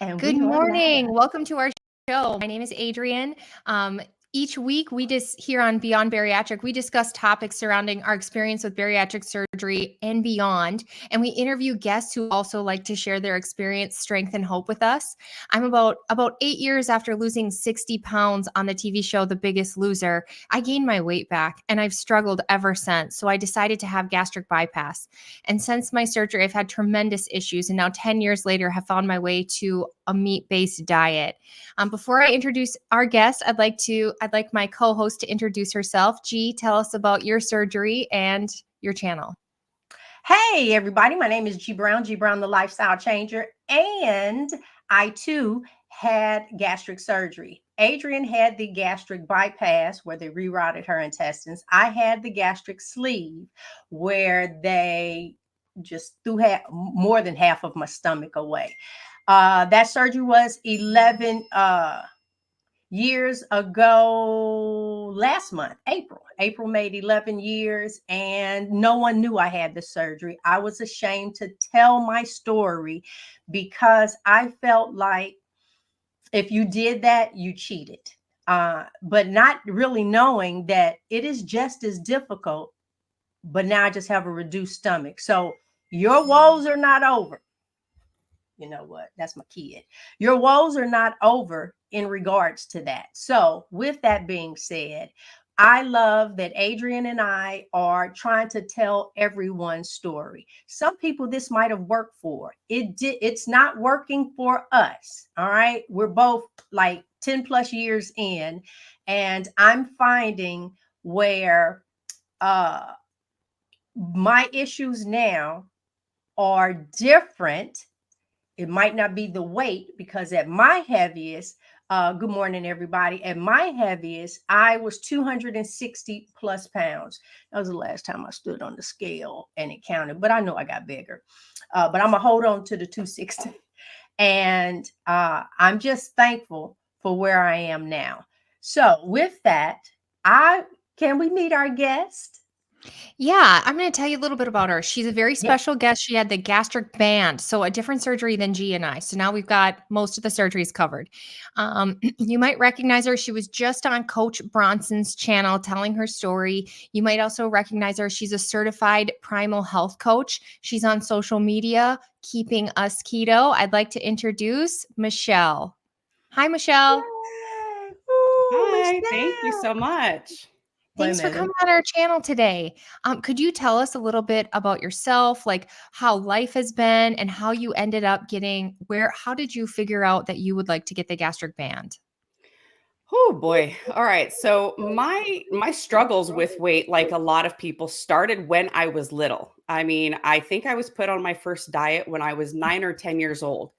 And Good we are morning. live. Welcome to our show. My name is Adrian. Each week, we just here on Beyond Bariatric, we discuss topics surrounding our experience with bariatric surgery and beyond. And we interview guests who also like to share their experience, strength, and hope with us. I'm about 8 years after losing 60 pounds on the TV show The Biggest Loser. I gained my weight back, and I've struggled ever since. So I decided to have gastric bypass. And since my surgery, I've had tremendous issues, and now 10 years later, have found my way to a meat-based diet. Before I introduce our guest, I'd like my co-host to introduce herself. G, tell us about your surgery and your channel. Hey, everybody. My name is G Brown, the Lifestyle Changer. And I, too, had gastric surgery. Adrian had the gastric bypass where they rerouted her intestines. I had the gastric sleeve where they just threw more than half of my stomach away. That surgery was 11 years ago last month. April made 11 years, and no one knew I had the surgery. I was ashamed to tell my story because I felt like if you did that, you cheated. But not really knowing that it is just as difficult, but now I just have a reduced stomach. So your woes are not over. You know what? That's my kid. Your woes are not over in regards to that. So, with that being said, I love that Adrian and I are trying to tell everyone's story. Some people this might have worked for. It's not working for us. All right. We're both like 10 plus years in, and I'm finding where my issues now are different. It might not be the weight because at my heaviest, good morning, everybody. At my heaviest, I was 260 plus pounds. That was the last time I stood on the scale and it counted, but I know I got bigger. But I'm going to hold on to the 260. And I'm just thankful for where I am now. So with that, can we meet our guest? Yeah, I'm going to tell you a little bit about her. She's a very Yeah. special guest. She had the gastric band, so a different surgery than G and I. So now we've got most of the surgeries covered. You might recognize her. She was just on Coach Bronson's channel telling her story. You might also recognize her. She's a certified primal health coach. She's on social media, Keeping Us Keto. I'd like to introduce Michelle. Hi, Michelle. Yay. Ooh, Hi, thank you Michelle. so much. Wait a Thanks for minute. coming on our channel today. Could you tell us a little bit about yourself, like how life has been and how you ended up how did you figure out that you would like to get the gastric band? Oh boy. All right. So my struggles with weight, like a lot of people, started when I was little. I mean, I think I was put on my first diet when I was 9 or 10 years old.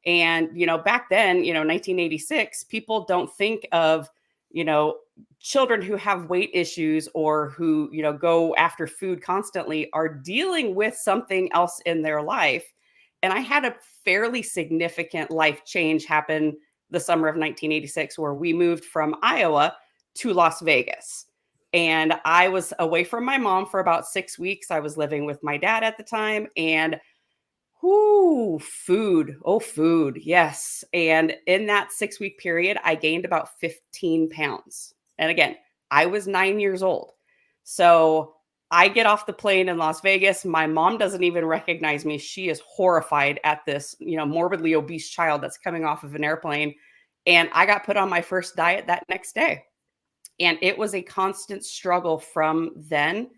And, back then, 1986, people don't think of, you know, children who have weight issues or who, go after food constantly are dealing with something else in their life. And I had a fairly significant life change happen the summer of 1986, where we moved from Iowa to Las Vegas. And I was away from my mom for about 6 weeks. I was living with my dad at the time. And food. Oh, food. Yes. And in that 6 week period, I gained about 15 pounds. And again, I was 9 years old. So I get off the plane in Las Vegas. My mom doesn't even recognize me. She is horrified at this, morbidly obese child that's coming off of an airplane. And I got put on my first diet that next day. And it was a constant struggle from then,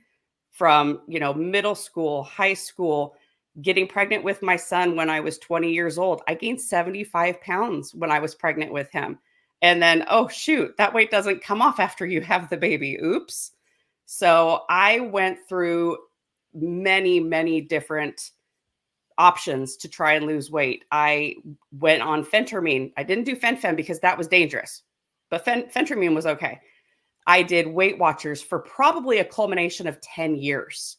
from, middle school, high school, getting pregnant with my son when I was 20 years old. I gained 75 pounds when I was pregnant with him. And then, oh, shoot, that weight doesn't come off after you have the baby. Oops. So I went through many, many different options to try and lose weight. I went on phentermine. I didn't do fen-phen because that was dangerous, but phentermine was okay. I did Weight Watchers for probably a culmination of 10 years.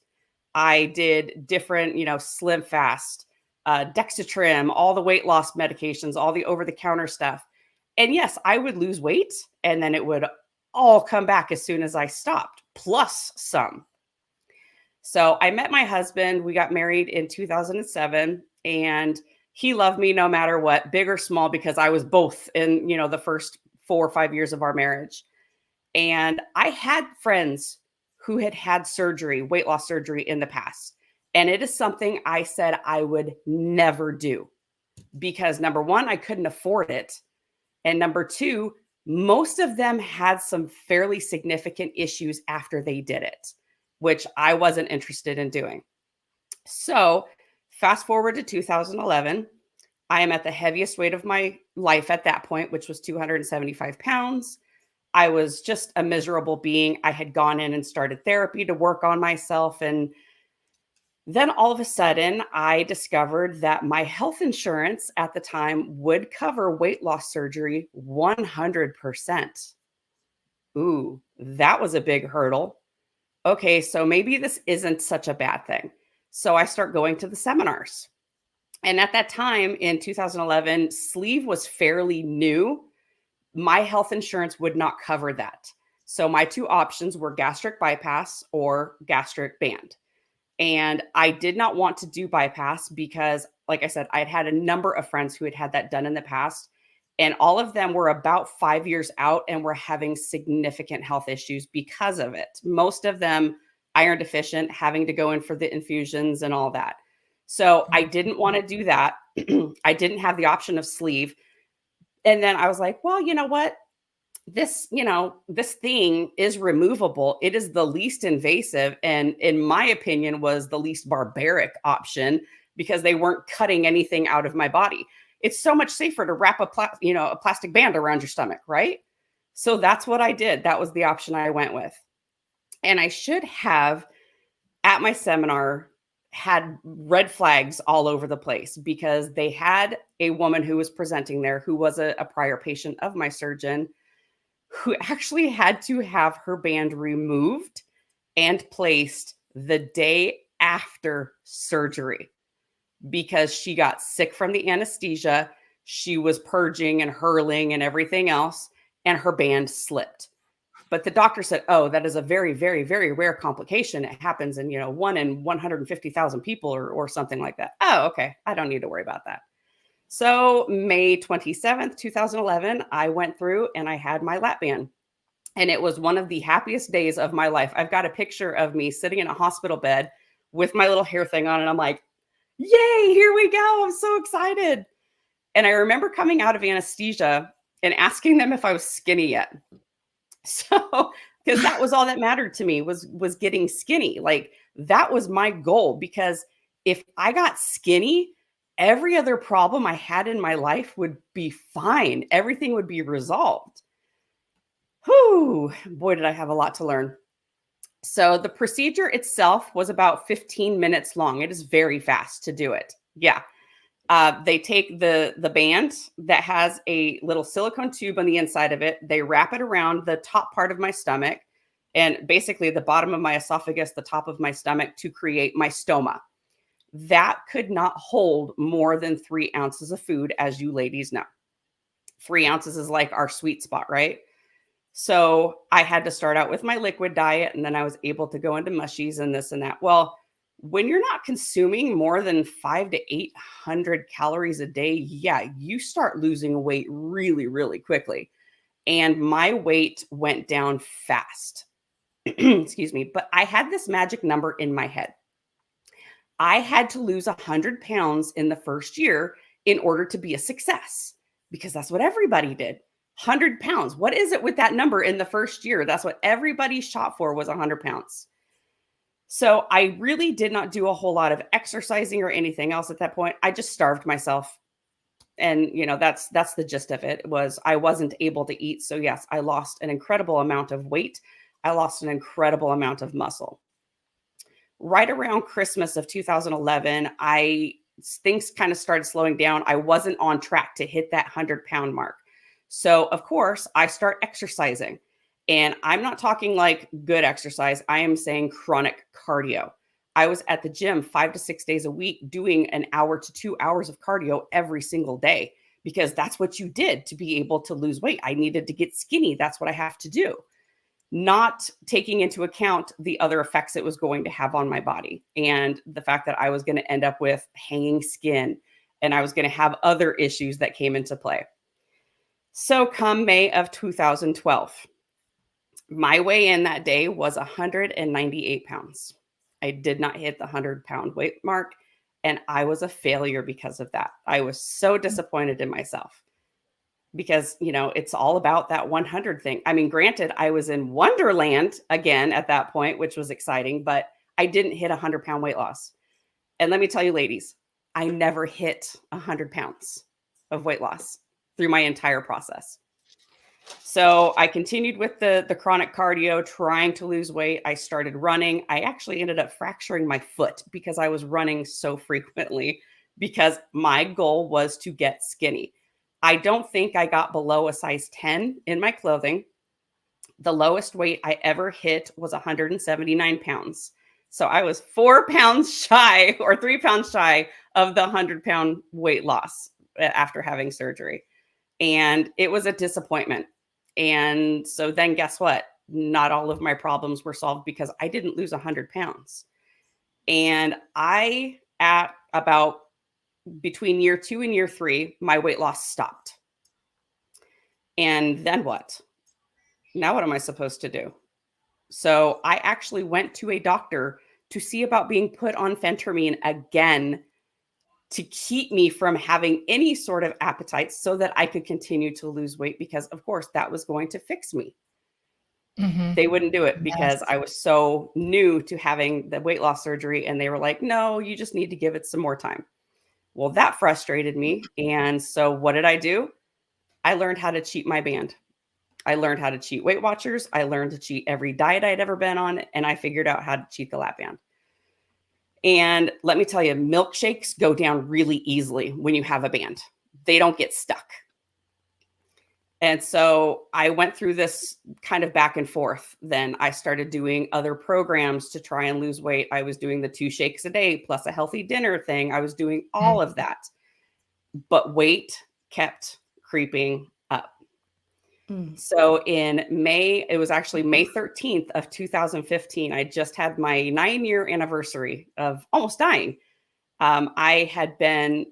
I did different, Slim Fast, Dexatrim, all the weight loss medications, all the over-the-counter stuff. And yes, I would lose weight and then it would all come back as soon as I stopped, plus some. So I met my husband. We got married in 2007. And He loved me no matter what, big or small, because I was both in, the first 4 or 5 years of our marriage. And I had friends who had had surgery, weight loss surgery in the past. And it is something I said I would never do because number one, I couldn't afford it. And number two, most of them had some fairly significant issues after they did it, which I wasn't interested in doing. So fast forward to 2011, I am at the heaviest weight of my life at that point, which was 275 pounds. I was just a miserable being. I had gone in and started therapy to work on myself. And then all of a sudden, I discovered that my health insurance at the time would cover weight loss surgery 100%. Ooh, that was a big hurdle. Okay, so maybe this isn't such a bad thing. So I start going to the seminars. And at that time in 2011, sleeve was fairly new. My health insurance would not cover that. So my two options were gastric bypass or gastric band. And I did not want to do bypass because, like I said, I'd had a number of friends who had had that done in the past. And all of them were about 5 years out and were having significant health issues because of it. Most of them iron deficient, having to go in for the infusions and all that. So I didn't want to do that. I didn't have the option of sleeve. And then I was like, well, you know what? This thing is removable. It is the least invasive. And in my opinion, was the least barbaric option because they weren't cutting anything out of my body. It's so much safer to wrap a plastic band around your stomach, right? So that's what I did. That was the option I went with. And I should have at my seminar had red flags all over the place because they had a woman who was presenting there who was a prior patient of my surgeon who actually had to have her band removed and placed the day after surgery because she got sick from the anesthesia. She was purging and hurling and everything else, and her band slipped. But the doctor said, oh, that is a very, very, very rare complication. It happens in, 1 in 150,000 people or something like that. Oh, okay. I don't need to worry about that. So May 27th, 2011, I went through and I had my lap band. And it was one of the happiest days of my life. I've got a picture of me sitting in a hospital bed with my little hair thing on. And I'm like, yay, here we go. I'm so excited. And I remember coming out of anesthesia and asking them if I was skinny yet. So, because that was all that mattered to me was getting skinny. Like that was my goal, because if I got skinny, every other problem I had in my life would be fine. Everything would be resolved. Whew, boy, did I have a lot to learn. So the procedure itself was about 15 minutes long. It is very fast to do it. Yeah. They take the band that has a little silicone tube on the inside of it. They wrap it around the top part of my stomach and basically the bottom of my esophagus, the top of my stomach, to create my stoma. That could not hold more than 3 ounces of food, as you ladies know. 3 ounces is like our sweet spot, right? So I had to start out with my liquid diet, and then I was able to go into mushies and this and that. Well, when you're not consuming more than 500 to 800 calories a day, yeah, you start losing weight really, really quickly. And my weight went down fast. Excuse me. But I had this magic number in my head. I had to lose 100 pounds in the first year in order to be a success, because that's what everybody did. 100 pounds. What is it with that number in the first year? That's what everybody shot for, was 100 pounds. So I really did not do a whole lot of exercising or anything else at that point. I just starved myself. And, that's the gist of it. Was I wasn't able to eat. So yes, I lost an incredible amount of weight. I lost an incredible amount of muscle. Right around Christmas of 2011, things kind of started slowing down. I wasn't on track to hit that 100-pound mark. So of course I start exercising. And I'm not talking like good exercise. I am saying chronic cardio. I was at the gym 5 to 6 days a week doing 1 hour to 2 hours of cardio every single day, because that's what you did to be able to lose weight. I needed to get skinny. That's what I have to do. Not taking into account the other effects it was going to have on my body, and the fact that I was going to end up with hanging skin, and I was going to have other issues that came into play. So come May of 2012, my weigh in that day was 198 pounds. I did not hit the 100-pound weight mark, and I was a failure because of that. I was so disappointed in myself because, it's all about that 100 thing. I mean, granted, I was in Wonderland again at that point, which was exciting, but I didn't hit 100-pound weight loss. And let me tell you, ladies, I never hit 100 pounds of weight loss through my entire process. So I continued with the chronic cardio, trying to lose weight. I started running. I actually ended up fracturing my foot because I was running so frequently because my goal was to get skinny. I don't think I got below a size 10 in my clothing. The lowest weight I ever hit was 179 pounds. So I was 4 pounds shy or 3 pounds shy of the 100-pound weight loss after having surgery. And it was a disappointment. And so then guess what? Not all of my problems were solved because I didn't lose 100 pounds. And at about between year 2 and year 3, my weight loss stopped. And then what? Now what am I supposed to do? So I actually went to a doctor to see about being put on phentermine again to keep me from having any sort of appetite so that I could continue to lose weight because, of course, that was going to fix me. They wouldn't do it because I was so new to having the weight loss surgery. And they were like, no, you just need to give it some more time. Well, that frustrated me. And so what did I do? I learned how to cheat my band. I learned how to cheat Weight Watchers. I learned to cheat every diet I'd ever been on. And I figured out how to cheat the lap band. And let me tell you, milkshakes go down really easily when you have a band. They don't get stuck. And so I went through this kind of back and forth. Then I started doing other programs to try and lose weight. I was doing the 2 shakes a day plus a healthy dinner thing. I was doing all of that. But weight kept creeping up. So in May, it was actually May 13th of 2015. I just had my 9-year anniversary of almost dying. I had been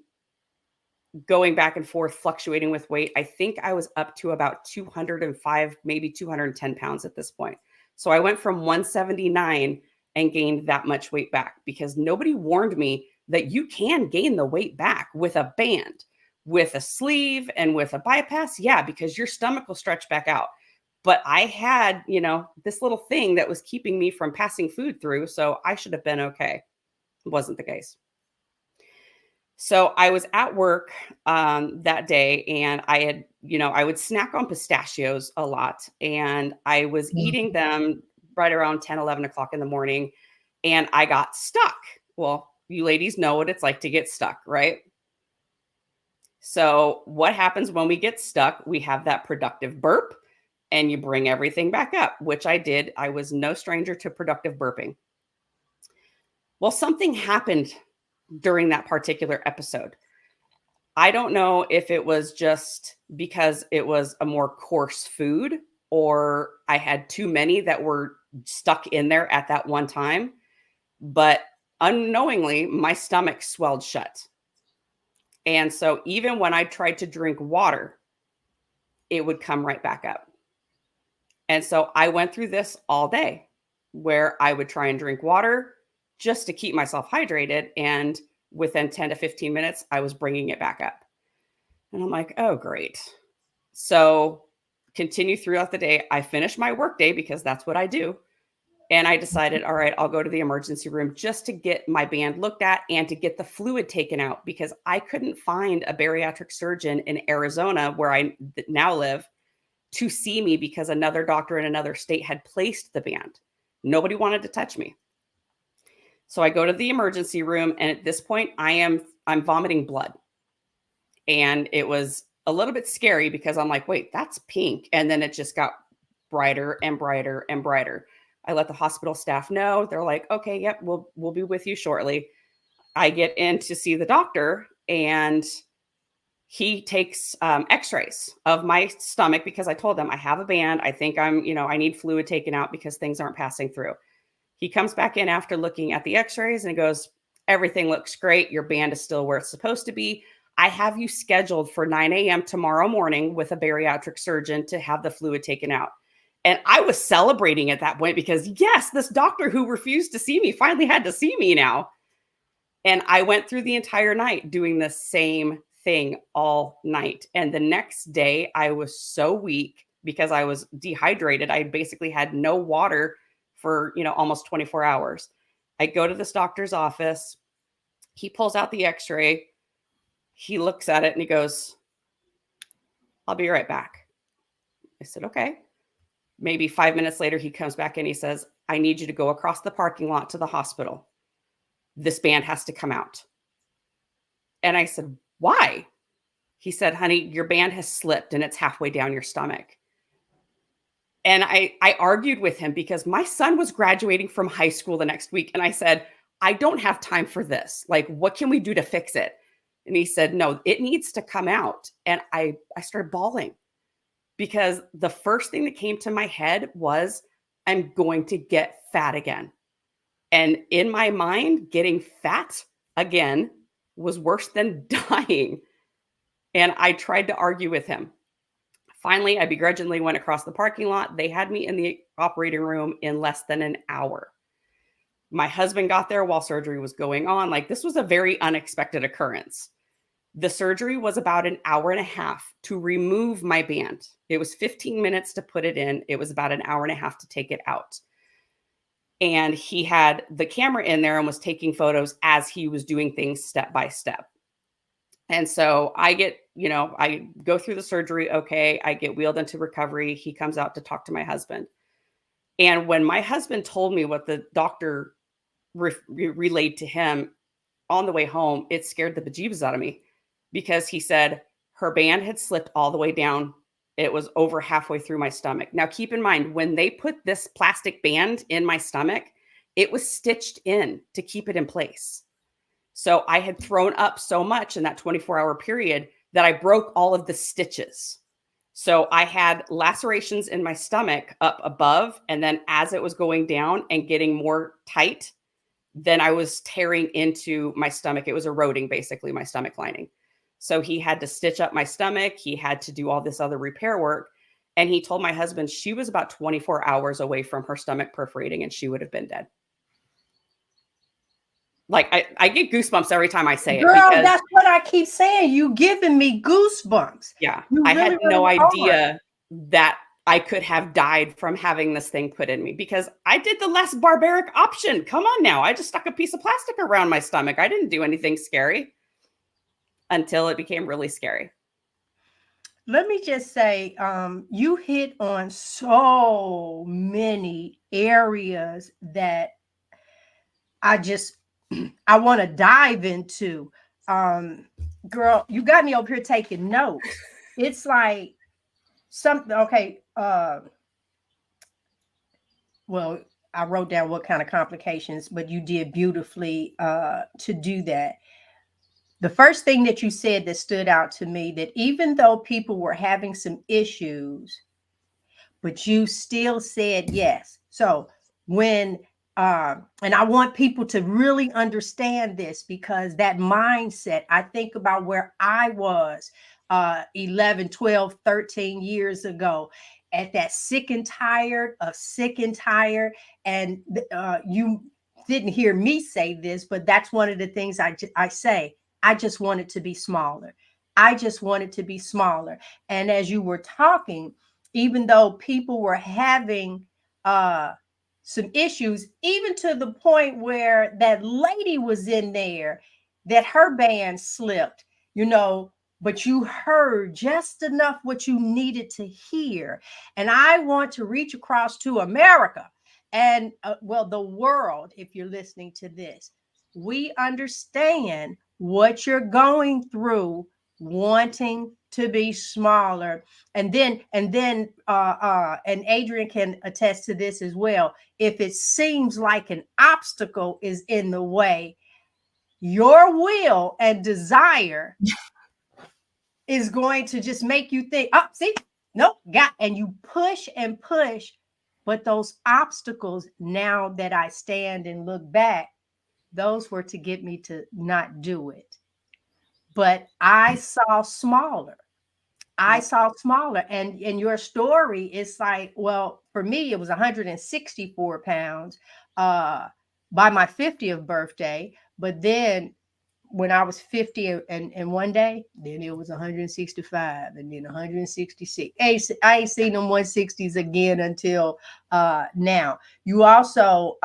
going back and forth, fluctuating with weight. I think I was up to about 205, maybe 210 pounds at this point. So I went from 179 and gained that much weight back because nobody warned me that you can gain the weight back with a band, with a sleeve and with a bypass. Yeah, because your stomach will stretch back out. But I had, this little thing that was keeping me from passing food through. So I should have been okay. It wasn't the case. So I was at work that day and I had, I would snack on pistachios a lot and I was eating them right around 10, 11 o'clock in the morning and I got stuck. Well, you ladies know what it's like to get stuck, right? So what happens when we get stuck? We have that productive burp and you bring everything back up, which I did. I was no stranger to productive burping. Well, something happened during that particular episode. I don't know if it was just because it was a more coarse food or I had too many that were stuck in there at that one time, but unknowingly, my stomach swelled shut. And so even when I tried to drink water, it would come right back up. And so I went through this all day where I would try and drink water just to keep myself hydrated. And within 10 to 15 minutes, I was bringing it back up. And I'm like, oh, great. So continue throughout the day. I finished my work day because that's what I do. And I decided, all right, I'll go to the emergency room just to get my band looked at and to get the fluid taken out because I couldn't find a bariatric surgeon in Arizona where I now live to see me because another doctor in another state had placed the band. Nobody wanted to touch me. So I go to the emergency room and at this point I'm vomiting blood. And it was a little bit scary because I'm like, wait, that's pink. And then it just got brighter and brighter and brighter. I let the hospital staff know. They're like, okay, yep, we'll be with you shortly. I get in to see the doctor and he takes x-rays of my stomach because I told him I have a band. I think I need fluid taken out because things aren't passing through. He comes back in after looking at the x-rays and he goes, everything looks great. Your band is still where it's supposed to be. I have you scheduled for 9 a.m. tomorrow morning with a bariatric surgeon to have the fluid taken out. And I was celebrating at that point because, yes, this doctor who refused to see me finally had to see me now. And I went through the entire night doing the same thing all night. And the next day, I was so weak because I was dehydrated. I basically had no water for, almost 24 hours. I go to this doctor's office. He pulls out the x-ray. He looks at it and he goes, "I'll be right back." I said, "Okay." Maybe 5 minutes later, he comes back and he says, "I need you to go across the parking lot to the hospital. This band has to come out." And I said, "Why?" He said, "Honey, your band has slipped and it's halfway down your stomach." And I argued with him because my son was graduating from high school the next week. And I said, "I don't have time for this. Like, what can we do to fix it?" And he said, "No, it needs to come out." And I started bawling because the first thing that came to my head was, I'm going to get fat again. And in my mind, getting fat again was worse than dying. And I tried to argue with him. Finally, I begrudgingly went across the parking lot. They had me in the operating room in less than an hour. My husband got there while surgery was going on. Like, this was a very unexpected occurrence. The surgery was about an hour and a half to remove my band. It was 15 minutes to put it in. It was about an hour and a half to take it out. And he had the camera in there and was taking photos as he was doing things step by step. And so I go through the surgery. Okay. I get wheeled into recovery. He comes out to talk to my husband. And when my husband told me what the doctor relayed to him on the way home, it scared the bejeebus out of me because he said her band had slipped all the way down. It was over halfway through my stomach. Now, keep in mind, when they put this plastic band in my stomach, it was stitched in to keep it in place. So I had thrown up so much in that 24-hour period that I broke all of the stitches. So I had lacerations in my stomach up above. And then as it was going down and getting more tight, then I was tearing into my stomach. It was eroding basically my stomach lining. So he had to stitch up my stomach. He had to do all this other repair work. And he told my husband she was about 24 hours away from her stomach perforating and she would have been dead. Like, I get goosebumps every time I say it. Girl, because, that's what I keep saying. You giving me goosebumps. Yeah. You I had really no are. idea that I could have died from having this thing put in me because I did the less barbaric option. Come on now. I just stuck a piece of plastic around my stomach. I didn't do anything scary until it became really scary. Let me just say, you hit on so many areas that I want to dive into. Girl, you got me over here taking notes. It's like something, okay. Well, I wrote down what kind of complications, but you did beautifully to do that. The first thing that you said that stood out to me, that even though people were having some issues, but you still said yes. So when and I want people to really understand this, because that mindset, I think about where I was 11, 12, 13 years ago at that sick and tired of sick and tired. And you didn't hear me say this, but that's one of the things I say. I just wanted to be smaller. I just wanted to be smaller. And as you were talking, even though people were having some issues, even to the point where that lady was in there, that her band slipped, but you heard just enough what you needed to hear. And I want to reach across to America and, the world, if you're listening to this. We understand what you're going through, wanting to be smaller. And Adrian can attest to this as well. If it seems like an obstacle is in the way, your will and desire is going to just make you think, oh, see, nope, and you push and push. But those obstacles, now that I stand and look back, those were to get me to not do it. but I saw smaller. I Yep. saw smaller. And in your story, it's like, well, for me, it was 164 pounds by my 50th birthday. But then when I was 50 and one day, then it was 165 and then 166. I ain't seen them 160s again until now. You also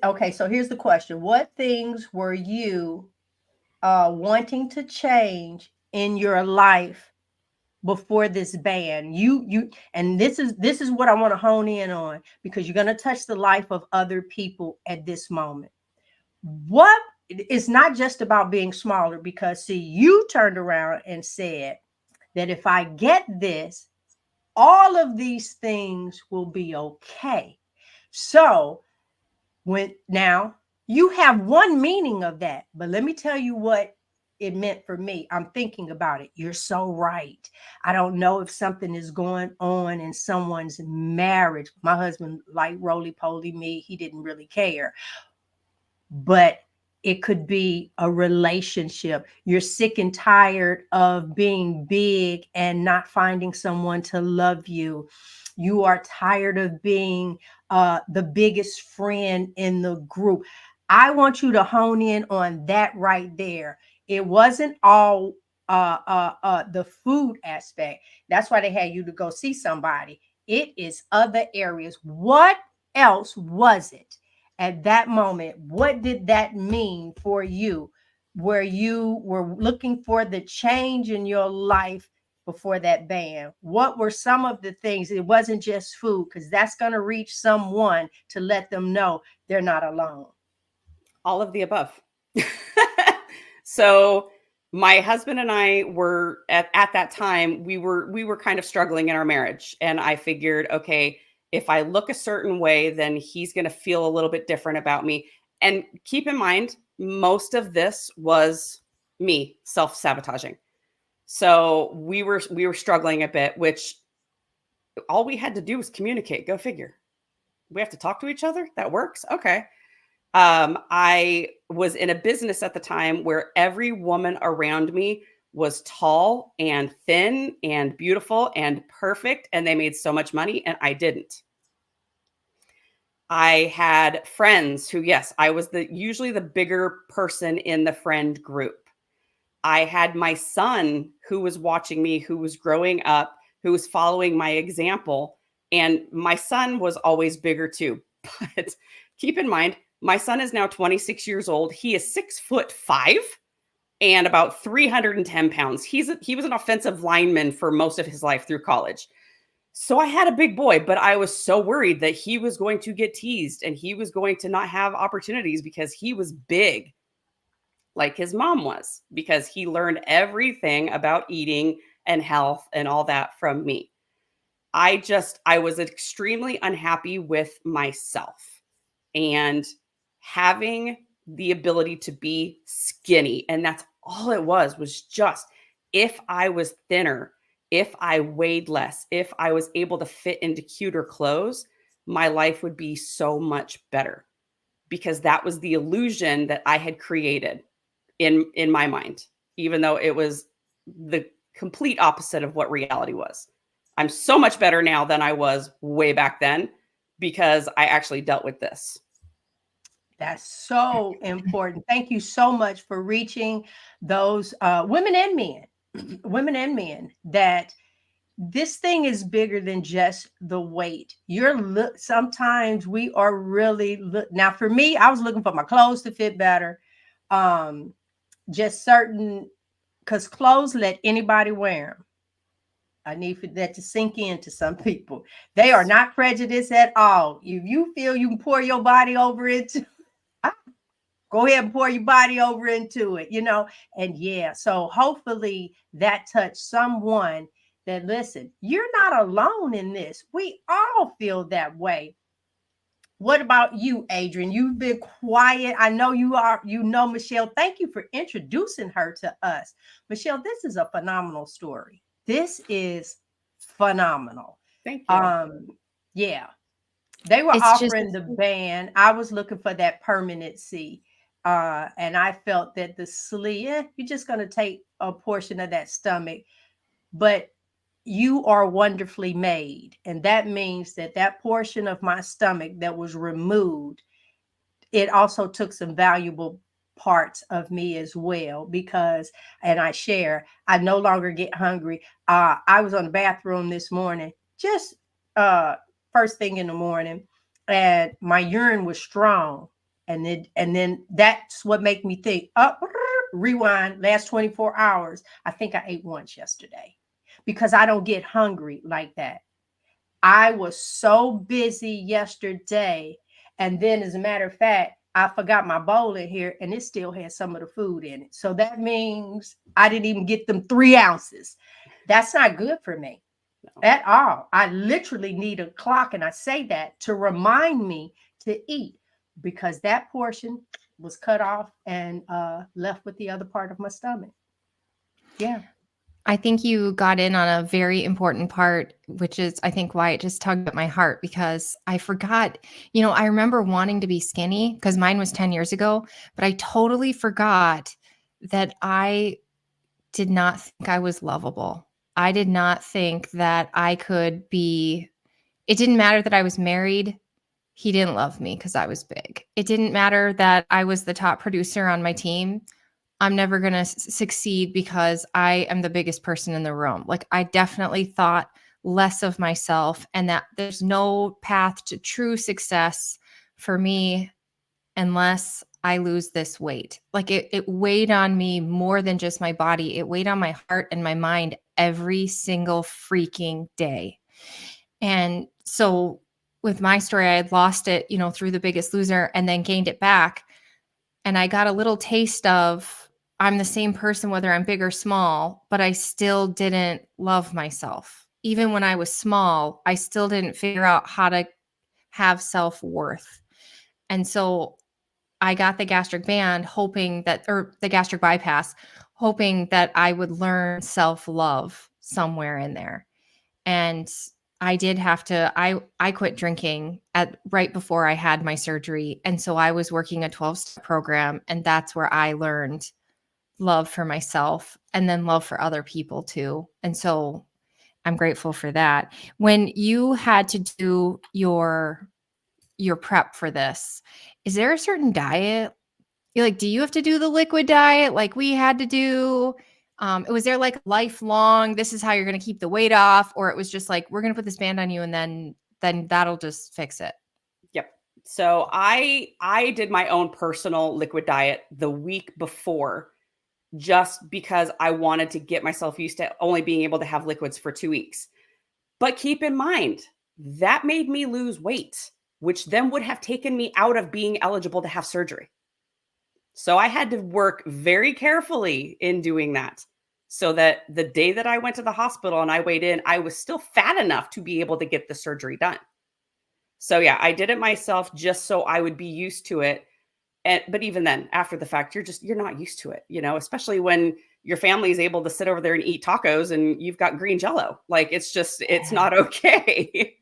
okay, so here's the question. What things were you wanting to change in your life before this ban? And this is what I want to hone in on, because you're going to touch the life of other people at this moment. What It's not just about being smaller, because see, you turned around and said that if I get this, all of these things will be okay. So now you have one meaning of that, but let me tell you what it meant for me. I'm thinking about it. You're so right. I don't know if something is going on in someone's marriage. My husband liked roly-poly me. He didn't really care. But it could be a relationship. You're sick and tired of being big and not finding someone to love you. You are tired of being the biggest friend in the group. I want you to hone in on that right there. It wasn't all the food aspect. That's why they had you to go see somebody. It is other areas. What else was it? At that moment, what did that mean for you, where you were looking for the change in your life before that ban? What were some of the things? It wasn't just food, because that's going to reach someone to let them know they're not alone. All of the above. So my husband and I were at that time, we were kind of struggling in our marriage. And I figured, okay, if I look a certain way, then he's going to feel a little bit different about me. And keep in mind, most of this was me self-sabotaging. So we were struggling a bit, which all we had to do was communicate. Go figure. We have to talk to each other. That works. Okay. I was in a business at the time where every woman around me was tall and thin and beautiful and perfect, and they made so much money, and I didn't. I had friends who, yes, I was usually the bigger person in the friend group. I had my son who was watching me, who was growing up, who was following my example, and my son was always bigger too. But keep in mind, my son is now 26 years old. He is 6'5" and about 310 pounds. He was an offensive lineman for most of his life through college. So I had a big boy, but I was so worried that he was going to get teased and he was going to not have opportunities because he was big, like his mom was, because he learned everything about eating and health and all that from me. I was extremely unhappy with myself and having the ability to be skinny. And that's all it was just, if I was thinner, if I weighed less, if I was able to fit into cuter clothes, my life would be so much better, because that was the illusion that I had created in my mind, even though it was the complete opposite of what reality was. I'm so much better now than I was way back then, because I actually dealt with this. That's so important. Thank you so much for reaching those women and men, that this thing is bigger than just the weight. Sometimes we are really now for me, I was looking for my clothes to fit better. Just certain, because clothes let anybody wear them. I need for that to sink into some people. They are not prejudiced at all. If you feel you can pour your body over into, go ahead and pour your body over into it, and yeah. So hopefully that touched someone, that listen, you're not alone in this. We all feel that way. What about you, Adrian? You've been quiet. I know you are, Michelle. Thank you for introducing her to us. Michelle, this is a phenomenal story. This is phenomenal. Thank you. Yeah. They were offering the ban. I was looking for that permanency. And I felt that the sleeve, you're just going to take a portion of that stomach, but you are wonderfully made. And that means that that portion of my stomach that was removed, it also took some valuable parts of me as well, because, and I share, I no longer get hungry. I was on the bathroom this morning, just first thing in the morning, and my urine was strong. And then that's what made me think, up, rewind, last 24 hours. I think I ate once yesterday because I don't get hungry like that. I was so busy yesterday. And then, as a matter of fact, I forgot my bowl in here and it still has some of the food in it. So that means I didn't even get them 3 ounces. That's not good for me at all. I literally need a clock. And I say that to remind me to eat, because that portion was cut off and left with the other part of my stomach. Yeah. I think you got in on a very important part, which is, I think, why it just tugged at my heart, because I forgot, I remember wanting to be skinny because mine was 10 years ago, but I totally forgot that I did not think I was lovable. I did not think that I could be, it didn't matter that I was married. He didn't love me because I was big. It didn't matter that I was the top producer on my team. I'm never going to succeed because I am the biggest person in the room. Like, I definitely thought less of myself, and that there's no path to true success for me unless I lose this weight. Like, it weighed on me more than just my body. It weighed on my heart and my mind every single freaking day. And so with my story, I had lost it, through The Biggest Loser, and then gained it back. And I got a little taste of, I'm the same person, whether I'm big or small, but I still didn't love myself. Even when I was small, I still didn't figure out how to have self-worth. And so I got the gastric band or the gastric bypass, hoping that I would learn self-love somewhere in there. And I did have to, I quit drinking right before I had my surgery. And so I was working a 12-step program, and that's where I learned love for myself and then love for other people too. And so I'm grateful for that. When you had to do your prep for this, is there a certain diet? Do you have to do the liquid diet like we had to do? Was there like lifelong, this is how you're going to keep the weight off? Or it was just like, we're going to put this band on you and then that'll just fix it? Yep. So I did my own personal liquid diet the week before, just because I wanted to get myself used to only being able to have liquids for 2 weeks. But keep in mind, that made me lose weight, which then would have taken me out of being eligible to have surgery. So I had to work very carefully in doing that, so that the day that I went to the hospital and I weighed in, I was still fat enough to be able to get the surgery done. So yeah, I did it myself just so I would be used to it. But even then, after the fact, you're not used to it, especially when your family is able to sit over there and eat tacos and you've got green jello. Like, it's not okay.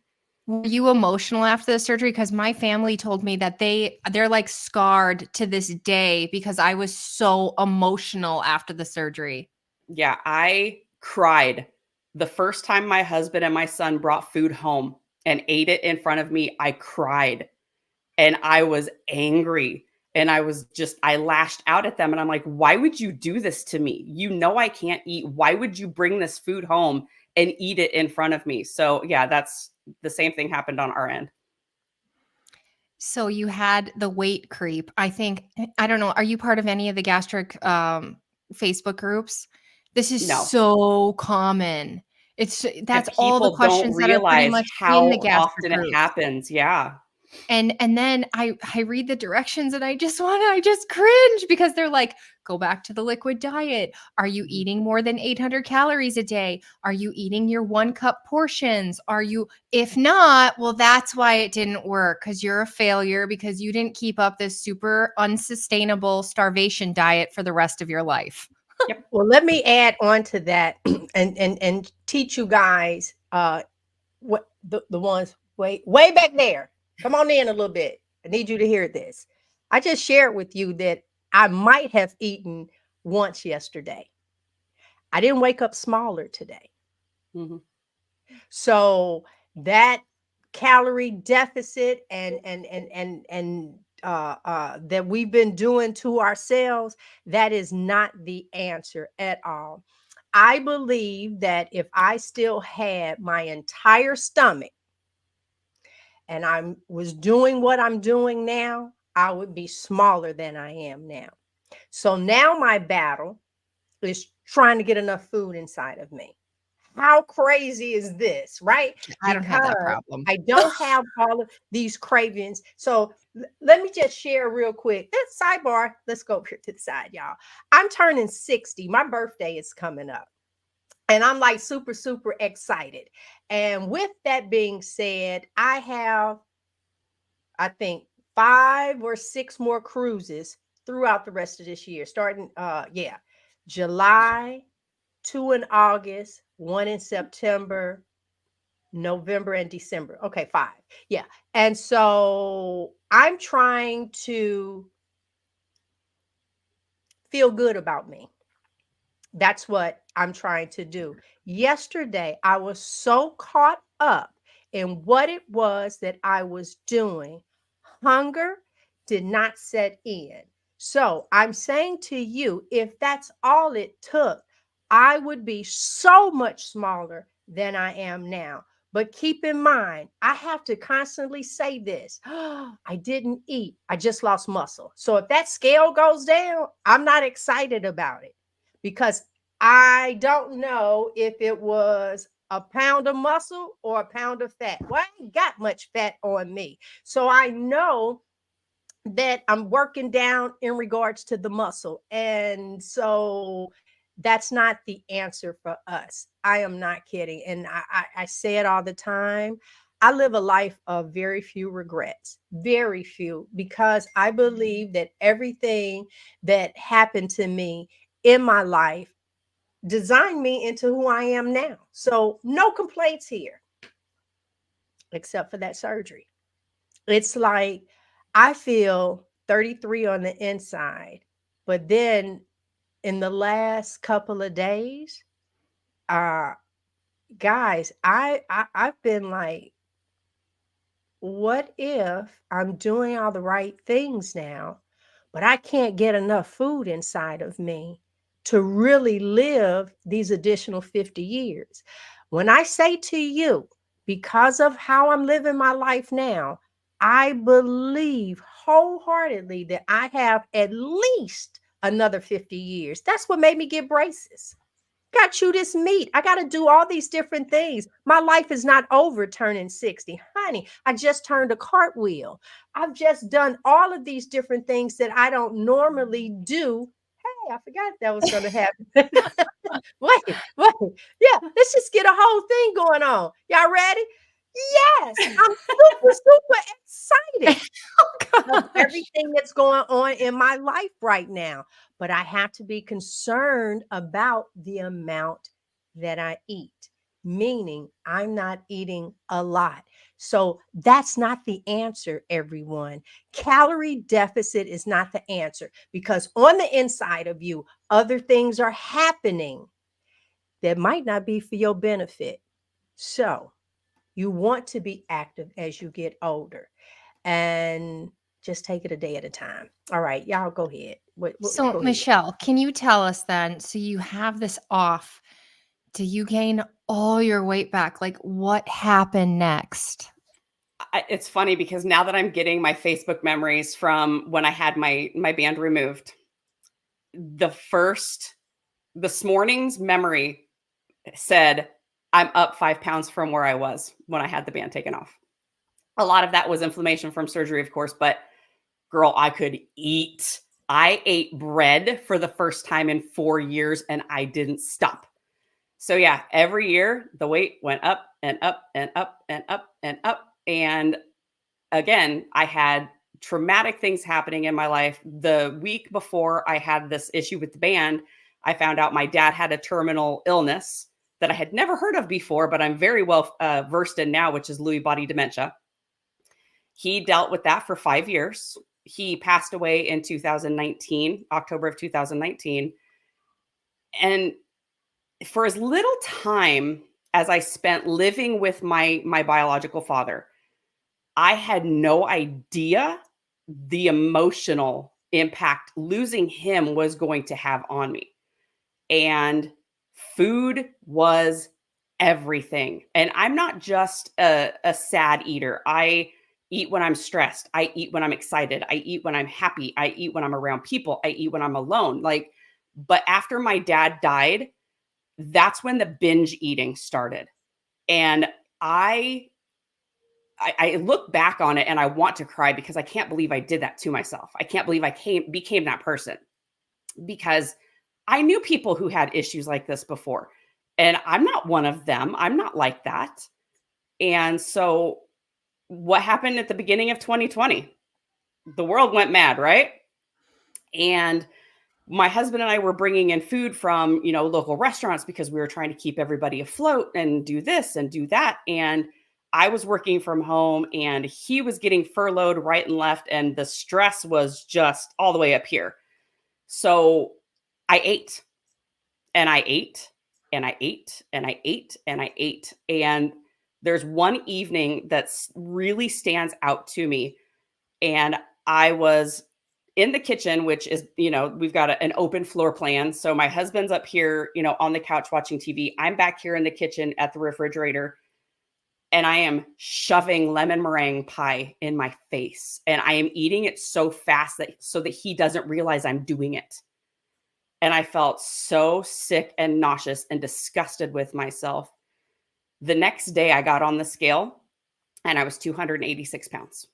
Were you emotional after the surgery? Because my family told me that they're like scarred to this day because I was so emotional after the surgery. Yeah, I cried the first time my husband and my son brought food home and ate it in front of me. I cried and I was angry. And I lashed out at them, and I'm like, why would you do this to me? I can't eat. Why would you bring this food home and eat it in front of me? So yeah, that's the same thing happened on our end. So you had the weight creep. I don't know. Are you part of any of the gastric Facebook groups? This is No. so common. That's all the People questions don't that are pretty realize much how in the gastric often it groups. happens. Yeah. And then I read the directions and I just cringe, because they're like, go back to the liquid diet. Are you eating more than 800 calories a day? Are you eating your 1-cup portions? If not, well, that's why it didn't work, because you're a failure, because you didn't keep up this super unsustainable starvation diet for the rest of your life. Yep. Well, let me add on to that and teach you guys what the ones way back there. Come on in a little bit. I need you to hear this. I just shared with you that I might have eaten once yesterday. I didn't wake up smaller today. Mhm. So that calorie deficit that we've been doing to ourselves, that is not the answer at all. I believe that if I still had my entire stomach and I was doing what I'm doing now, I would be smaller than I am now. So now my battle is trying to get enough food inside of me. How crazy is this, right? I don't have that Because problem. I don't have all of these cravings. So let me just share real quick. This sidebar. Let's go up here to the side, y'all. I'm turning 60. My birthday is coming up. And I'm like super, super excited. And with that being said, I have, I think, 5 or 6 more cruises throughout the rest of this year. Starting July, 2 in August, 1 in September, November, and December. Okay, 5. Yeah. And so I'm trying to feel good about me. That's what I'm trying to do. Yesterday, I was so caught up in what it was that I was doing. Hunger did not set in. So I'm saying to you, if that's all it took, I would be so much smaller than I am now. But keep in mind, I have to constantly say this. I didn't eat. I just lost muscle. So if that scale goes down, I'm not excited about it because I don't know if it was a pound of muscle or a pound of fat. Well, I ain't got much fat on me. So I know that I'm working down in regards to the muscle. And so that's not the answer for us. I am not kidding. And I say it all the time. I live a life of very few regrets, very few, because I believe that everything that happened to me in my life designed me into who I am now. So no complaints here, except for that surgery. It's like I feel 33 on the inside, but then in the last couple of days, uh guys, I've been like, what if I'm doing all the right things now, but I can't get enough food inside of me to really live these additional 50 years? When I say to you, because of how I'm living my life now, I believe wholeheartedly that I have at least another 50 years. That's what made me get braces. Got to chew this meat. I got to do all these different things. My life is not over turning 60. Honey, I just turned a cartwheel. I've just done all of these different things that I don't normally do. Hey, I forgot that was going to happen. wait. Yeah, let's just get a whole thing going on. Y'all ready? Yes, I'm super, super excited of Gosh. everything that's going on in my life right now. But I have to be concerned about the amount that I eat, meaning I'm not eating a lot. So that's not the answer, everyone. Calorie deficit is not the answer because on the inside of you, other things are happening that might not be for your benefit. So you want to be active as you get older and just take it a day at a time. All right, y'all go ahead. So, Go ahead. Michelle, can you tell us then? So, you have this off. Do you gain all your weight back? Like, what happened next? It's funny because now that I'm getting my Facebook memories from when I had my band removed, this morning's memory said I'm up 5 pounds from where I was when I had the band taken off. A lot of that was inflammation from surgery, of course, but girl, I could eat. I ate bread for the first time in 4 years and I didn't stop. So yeah, every year the weight went up and up and up and up and up. And again, I had traumatic things happening in my life. The week before I had this issue with the band, I found out my dad had a terminal illness that I had never heard of before, but I'm very well versed in now, which is Lewy body dementia. He dealt with that for 5 years. he passed away in 2019, October of 2019. And for as little time as I spent living with my biological father, I had no idea the emotional impact losing him was going to have on me. And food was everything. And I'm not just a sad eater. I eat when I'm stressed. I eat when I'm excited. I eat when I'm happy. I eat when I'm around people. I eat when I'm alone. But after my dad died, that's when the binge eating started. And I look back on it and I want to cry because I can't believe I did that to myself. I can't believe I became that person, because I knew people who had issues like this before, and I'm not one of them. I'm not like that. And so what happened at the beginning of 2020? The world went mad, right? And my husband and I were bringing in food from, local restaurants because we were trying to keep everybody afloat and do this and do that. And I was working from home and he was getting furloughed right and left. And the stress was just all the way up here. So I ate and I ate and I ate and I ate and I ate. And there's one evening that really stands out to me. And I was in the kitchen, which is, we've got an open floor plan. So my husband's up here, on the couch watching TV. I'm back here in the kitchen at the refrigerator, and I am shoving lemon meringue pie in my face. And I am eating it so fast so that he doesn't realize I'm doing it. And I felt so sick and nauseous and disgusted with myself. The next day I got on the scale and I was 286 pounds.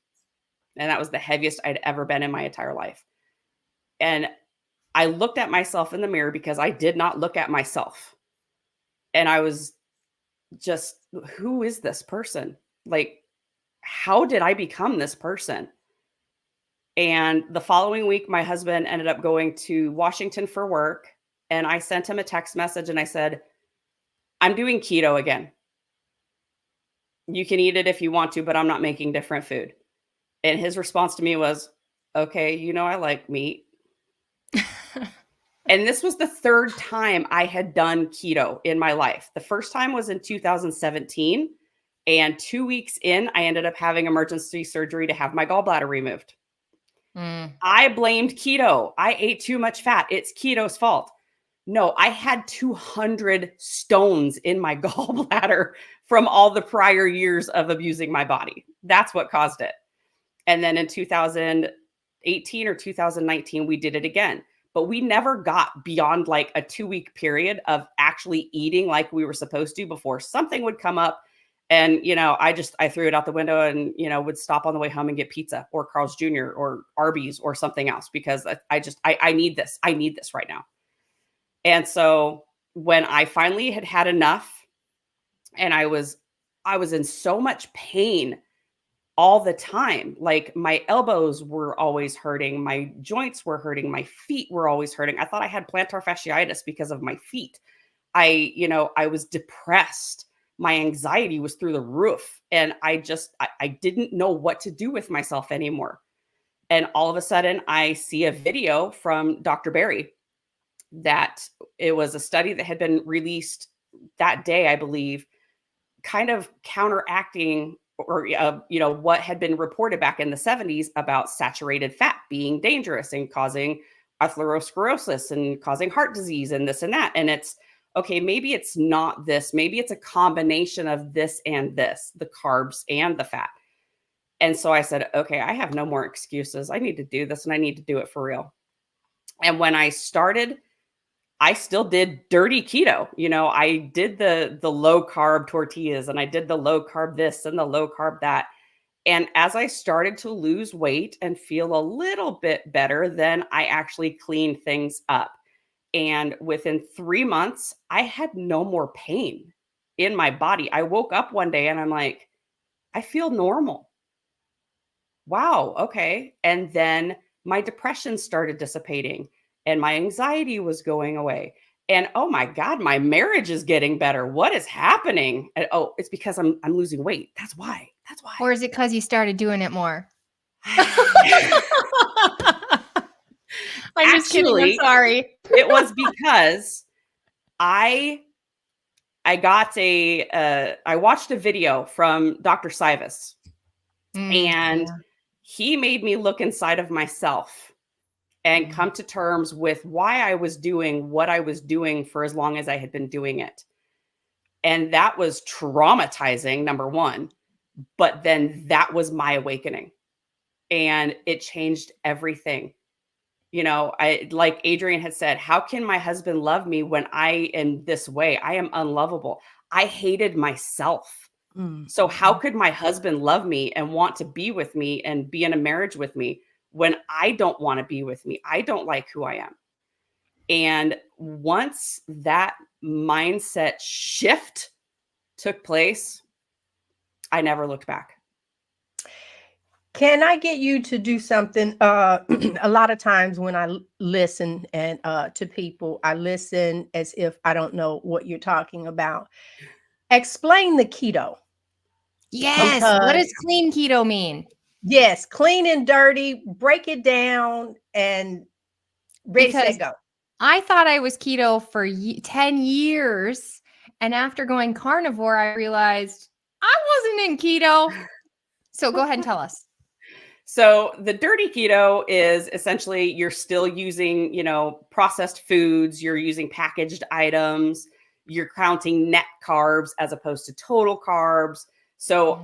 And that was the heaviest I'd ever been in my entire life. And I looked at myself in the mirror because I did not look at myself. And I was just, who is this person? Like, how did I become this person? And the following week, my husband ended up going to Washington for work. And I sent him a text message and I said, I'm doing keto again. You can eat it if you want to, but I'm not making different food. And his response to me was, okay, I like meat. And this was the third time I had done keto in my life. The first time was in 2017. And 2 weeks in, I ended up having emergency surgery to have my gallbladder removed. I blamed keto. I ate too much fat. It's keto's fault. No, I had 200 stones in my gallbladder from all the prior years of abusing my body. That's what caused it. And then in 2018 or 2019, we did it again. But we never got beyond like a 2-week period of actually eating like we were supposed to before something would come up. And, I threw it out the window and, would stop on the way home and get pizza or Carl's Jr. or Arby's or something else because I need this. I need this right now. And so when I finally had enough and I was in so much pain all the time, like my elbows were always hurting, my joints were hurting, my feet were always hurting. I thought I had plantar fasciitis because of my feet. I was depressed. My anxiety was through the roof. And I didn't know what to do with myself anymore. And all of a sudden I see a video from Dr. Barry that it was a study that had been released that day, I believe, kind of counteracting or, what had been reported back in the 70s about saturated fat being dangerous and causing atherosclerosis and causing heart disease and this and that. And it's, okay, maybe it's not this. Maybe it's a combination of this and this, the carbs and the fat. And so I said, okay, I have no more excuses. I need to do this and I need to do it for real. And when I started, I still did dirty keto. I did the low carb tortillas and I did the low carb this and the low carb that. And as I started to lose weight and feel a little bit better, then I actually cleaned things up. And within 3 months, I had no more pain in my body. I woke up one day and I'm like, I feel normal. Wow. Okay. And then my depression started dissipating and my anxiety was going away. And oh my God, my marriage is getting better. What is happening? And, it's because I'm losing weight. That's why. Or is it because you started doing it more? I'm just kidding. I'm Actually, sorry. it was because I got I watched a video from Dr. Sivas, and Yeah. he made me look inside of myself and come to terms with why I was doing what I was doing for as long as I had been doing it. And that was traumatizing, number one. But then that was my awakening, and it changed everything. You know, like Adrian had said, how can my husband love me when I am this way? I am unlovable. I hated myself. So how could my husband love me and want to be with me and be in a marriage with me when I don't want to be with me? I don't like who I am. And once that mindset shift took place, I never looked back. Can I get you to do something? A lot of times when I listen and to people, I listen as if I don't know what you're talking about. Explain the keto. Yes. What Because does clean keto mean? yes, clean and dirty, break it down and ready, Because set, go. I thought I was keto for 10 years. And after going carnivore, I realized I wasn't in keto. So go ahead and tell us. So the dirty keto is essentially you're still using, you know, processed foods, you're using packaged items, you're counting net carbs as opposed to total carbs. So,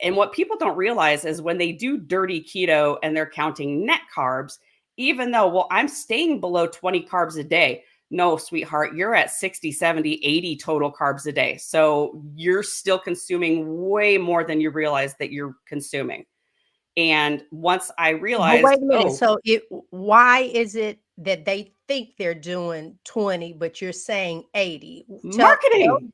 and what people don't realize is when they do dirty keto and they're counting net carbs, even though, well, I'm staying below 20 carbs a day. No, sweetheart, you're at 60, 70, 80 total carbs a day. So you're still consuming way more than you realize that you're consuming. And once I But realized, wait a minute. oh, So why is it that they think they're doing 20, but you're saying 80? Tell. marketing,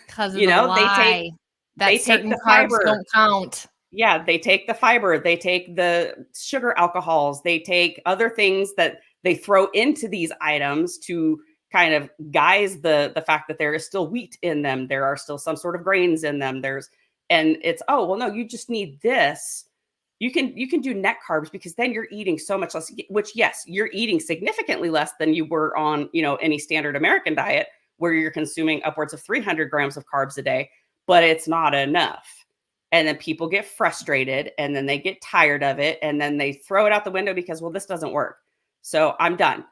Because of you the know, lie that they take certain the carbs fiber. don't count. Yeah, they take the fiber, they take the sugar alcohols, they take other things that they throw into these items to kind of guise the fact that there is still wheat in them. There are still some sort of grains in them. And it's, oh, well, no, you just need this. You can do net carbs because then you're eating so much less, which yes, you're eating significantly less than you were on, you know, any standard American diet where you're consuming upwards of 300 grams of carbs a day, but it's not enough. And then people get frustrated and then they get tired of it and then they throw it out the window because, well, this doesn't work. So I'm done.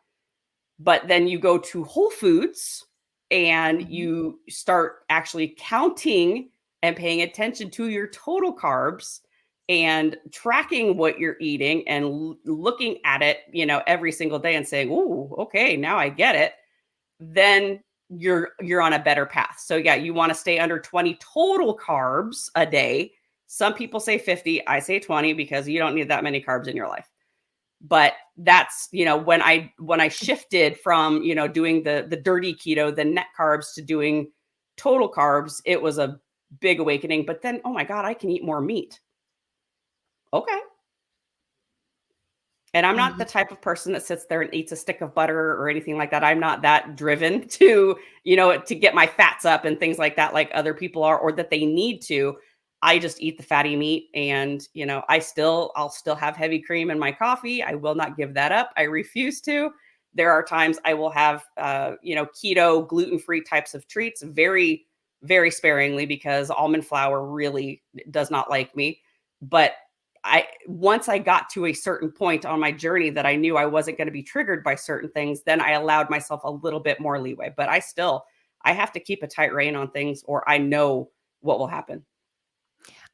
But then you go to Whole Foods and you start actually counting and paying attention to your total carbs and tracking what you're eating and looking at it, you know, every single day and saying, "Ooh, okay, now I get it." Then you're on a better path. So yeah, you want to stay under 20 total carbs a day. Some people say 50, I say 20 because you don't need that many carbs in your life. But that's, you know, when I shifted from, you know, doing the dirty keto, the net carbs, to doing total carbs, it was a big awakening. But then, oh my God, I can eat more meat. Okay. And I'm not the type of person that sits there and eats a stick of butter or anything like that. I'm not that driven to, you know, to get my fats up and things like that, like other people are, or that they need to. I just eat the fatty meat, and, you know, I'll still have heavy cream in my coffee. I will not give that up. I refuse to. There are times I will have, you know, keto, gluten-free types of treats very, very sparingly because almond flour really does not like me. But once I got to a certain point on my journey that I knew I wasn't going to be triggered by certain things, then I allowed myself a little bit more leeway. But I have to keep a tight rein on things, or I know what will happen.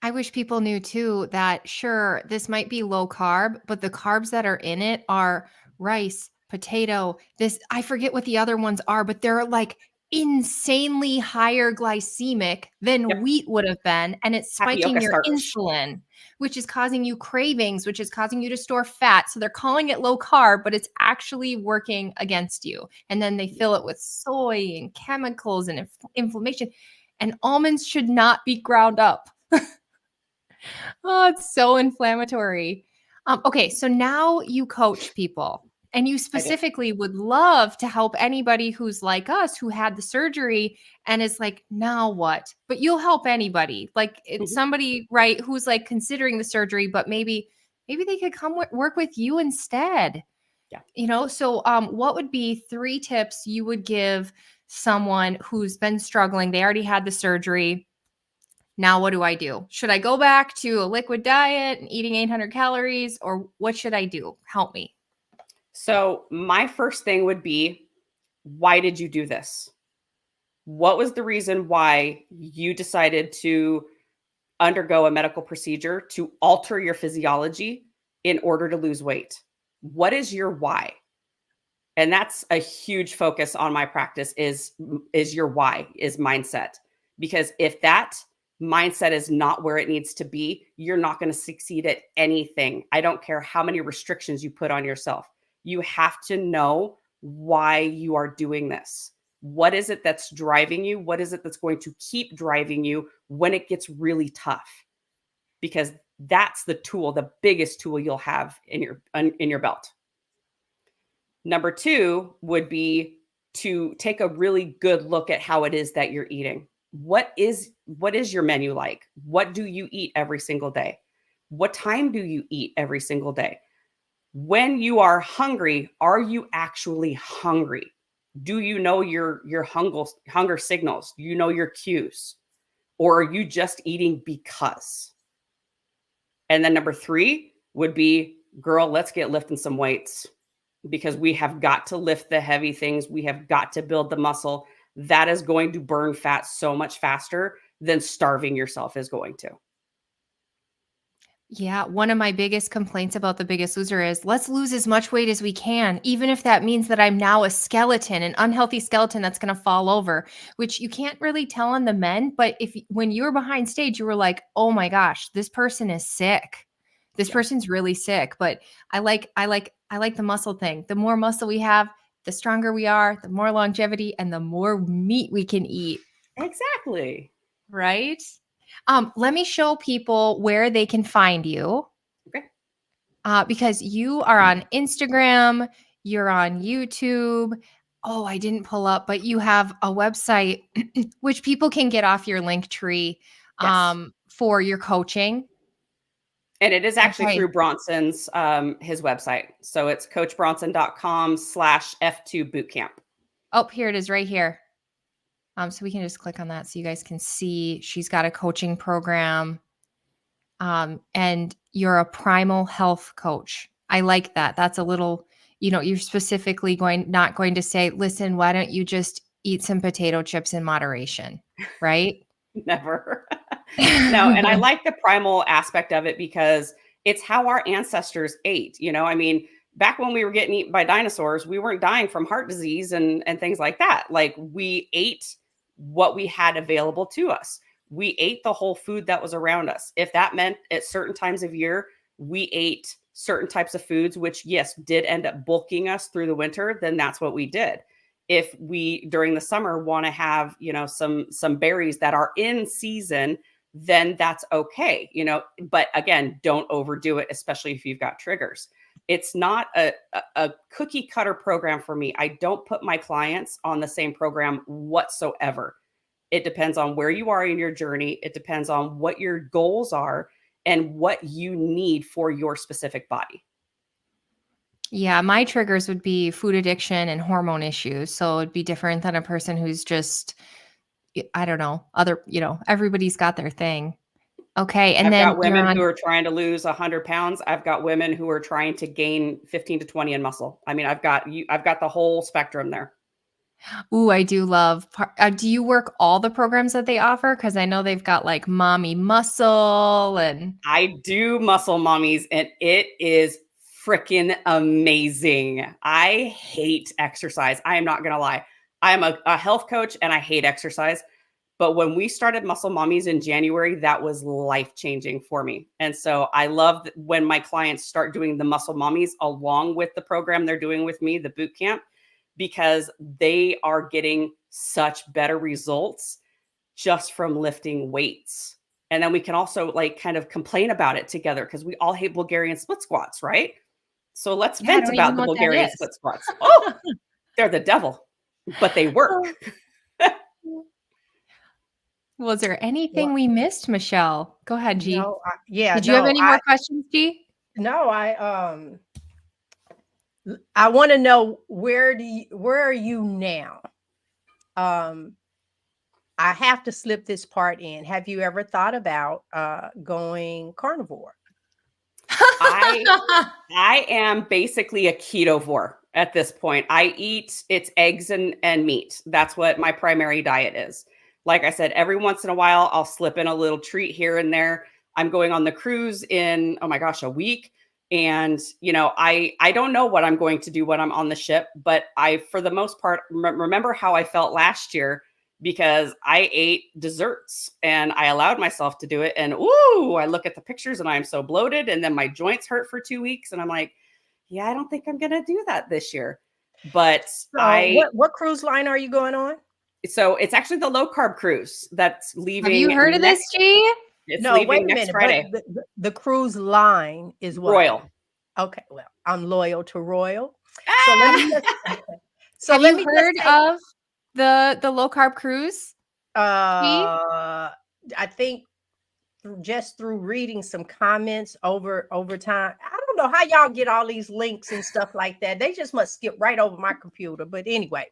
I wish people knew too that sure, this might be low carb, but the carbs that are in it are rice, potato, I forget what the other ones are, but they're like insanely higher glycemic than Yep. wheat would have been. And it's spiking Tapioca your starch. insulin, which is causing you cravings, which is causing you to store fat. So they're calling it low carb, but it's actually working against you. And then they fill it with soy and chemicals and inflammation. And almonds should not be ground up. Oh, it's so inflammatory. Okay, so now you coach people, and you specifically would love to help anybody who's like us, who had the surgery and is like, now what? But you'll help anybody, like it's somebody, right, who's like considering the surgery, but maybe maybe they could come work with you instead. Yeah. So what would be 3 tips you would give someone who's been struggling? They already had the surgery. Now what do I do? Should I go back to a liquid diet and eating 800 calories, or what should I do? Help me. So my first thing would be, why did you do this? What was the reason why you decided to undergo a medical procedure to alter your physiology in order to lose weight? What is your why? And that's a huge focus on my practice is your why, is mindset. Because if that mindset is not where it needs to be, you're not going to succeed at anything. I don't care how many restrictions you put on yourself. You have to know why you are doing this. What is it that's driving you? What is it that's going to keep driving you when it gets really tough? Because that's the tool, the biggest tool you'll have in your belt. Number 2 would be to take a really good look at how it is that you're eating. What is your menu like? What do you eat every single day? What time do you eat every single day? When you are hungry, are you actually hungry? Do you know your hunger signals? Do you know your cues? Or are you just eating because? And then number 3 would be, girl, let's get lifting some weights, because we have got to lift the heavy things. We have got to build the muscle. That is going to burn fat so much faster than starving yourself is going to. Yeah, one of my biggest complaints about The Biggest Loser is, let's lose as much weight as we can, even if that means that I'm now a skeleton, an unhealthy skeleton that's going to fall over, which you can't really tell on the men. But when you were behind stage, you were like, oh my gosh, this person is sick. This person's really sick. But I like the muscle thing. The more muscle we have, the stronger we are, the more longevity, and the more meat we can eat. Exactly. Right? Let me show people where they can find you. Okay. Because you are on Instagram, you're on YouTube. Oh, I didn't pull up, but you have a website which people can get off your link tree for your coaching. And it is actually through Bronson's, his website. So it's coachbronson.com/F2 bootcamp. Oh, here it is right here. So we can just click on that so you guys can see she's got a coaching program. And you're a primal health coach. I like that. That's a little, you're specifically not going to say, listen, why don't you just eat some potato chips in moderation, right? Never. No, and I like the primal aspect of it because it's how our ancestors ate. I mean, back when we were getting eaten by dinosaurs, we weren't dying from heart disease and things like that. Like, we ate what we had available to us. We ate the whole food that was around us. If that meant at certain times of year, we ate certain types of foods, which yes, did end up bulking us through the winter, then that's what we did. If we, during the summer, want to have, some berries that are in season, then that's okay, but again, don't overdo it, especially if you've got triggers. It's not a cookie cutter program for me. I don't put my clients on the same program whatsoever. It depends on where you are in your journey. It depends on what your goals are and what you need for your specific body. Yeah, my triggers would be food addiction and hormone issues. So it'd be different than a person who's just, I don't know, everybody's got their thing. Okay. And I've then got women who are trying to lose 100 pounds. I've got women who are trying to gain 15 to 20 in muscle. I mean, I've got the whole spectrum there. Ooh, I do love. Do you work all the programs that they offer? Because I know they've got like Mommy Muscle and. I do Muscle Mommies, and it is freaking amazing. I hate exercise. I am not going to lie. I am a health coach and I hate exercise. But when we started Muscle Mommies in January, that was life-changing for me. And so I love when my clients start doing the Muscle Mommies along with the program they're doing with me, the boot camp, because they are getting such better results just from lifting weights. And then we can also kind of complain about it together because we all hate Bulgarian split squats, right? So let's vent about the Bulgarian split squats. Oh, they're the devil, but they work. Was there anything we missed, Michelle? Go ahead, G. No, Did you have any more questions, G? No, I want to know where are you now? Um, I have to slip this part in. Have you ever thought about going carnivore? I I am basically a ketovore at this point. I eat it's eggs and meat. That's what my primary diet is. Like I said, every once in a while I'll slip in a little treat here and there. I'm going on the cruise in, oh my gosh, a week. And I don't know what I'm going to do when I'm on the ship, but I for the most part remember how I felt last year because I ate desserts and I allowed myself to do it. And ooh, I look at the pictures and I'm so bloated. And then my joints hurt for 2 weeks. And I'm like, yeah, I don't think I'm going to do that this year. But So, what cruise line are you going on? so it's actually the low carb cruise that's Have you leaving heard of this, G? it's No, wait leaving a next minute. But Friday. the cruise line is what? Royal. Okay, well, I'm loyal to Royal. So let me Ah! just so Have let you me heard just say, of the low carb cruise? G? I think just through reading some comments over time. I don't know how y'all get all these links and stuff like that. They just must skip right over my computer. But anyway,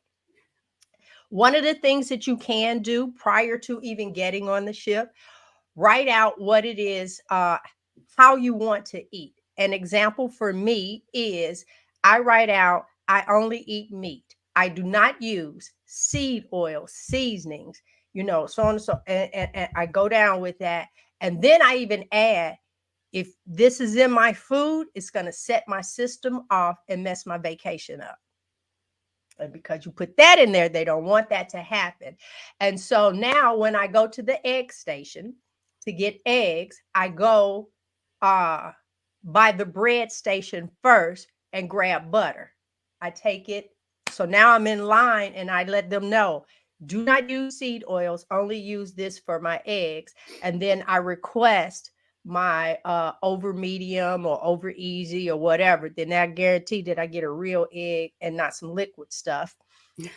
one of the things that you can do prior to even getting on the ship, write out what it is, how you want to eat. An example for me is I write out, I only eat meat. I do not use seed oil, seasonings, so on and so, and I go down with that. And then I even add, if this is in my food, it's going to set my system off and mess my vacation up. And because you put that in there, they don't want that to happen. And so now when I go to the egg station to get eggs, I go by the bread station first and grab butter. I take it. So now I'm in line and I let them know, do not use seed oils, only use this for my eggs. And then I request my over medium or over easy or whatever, then I guarantee that I get a real egg and not some liquid stuff.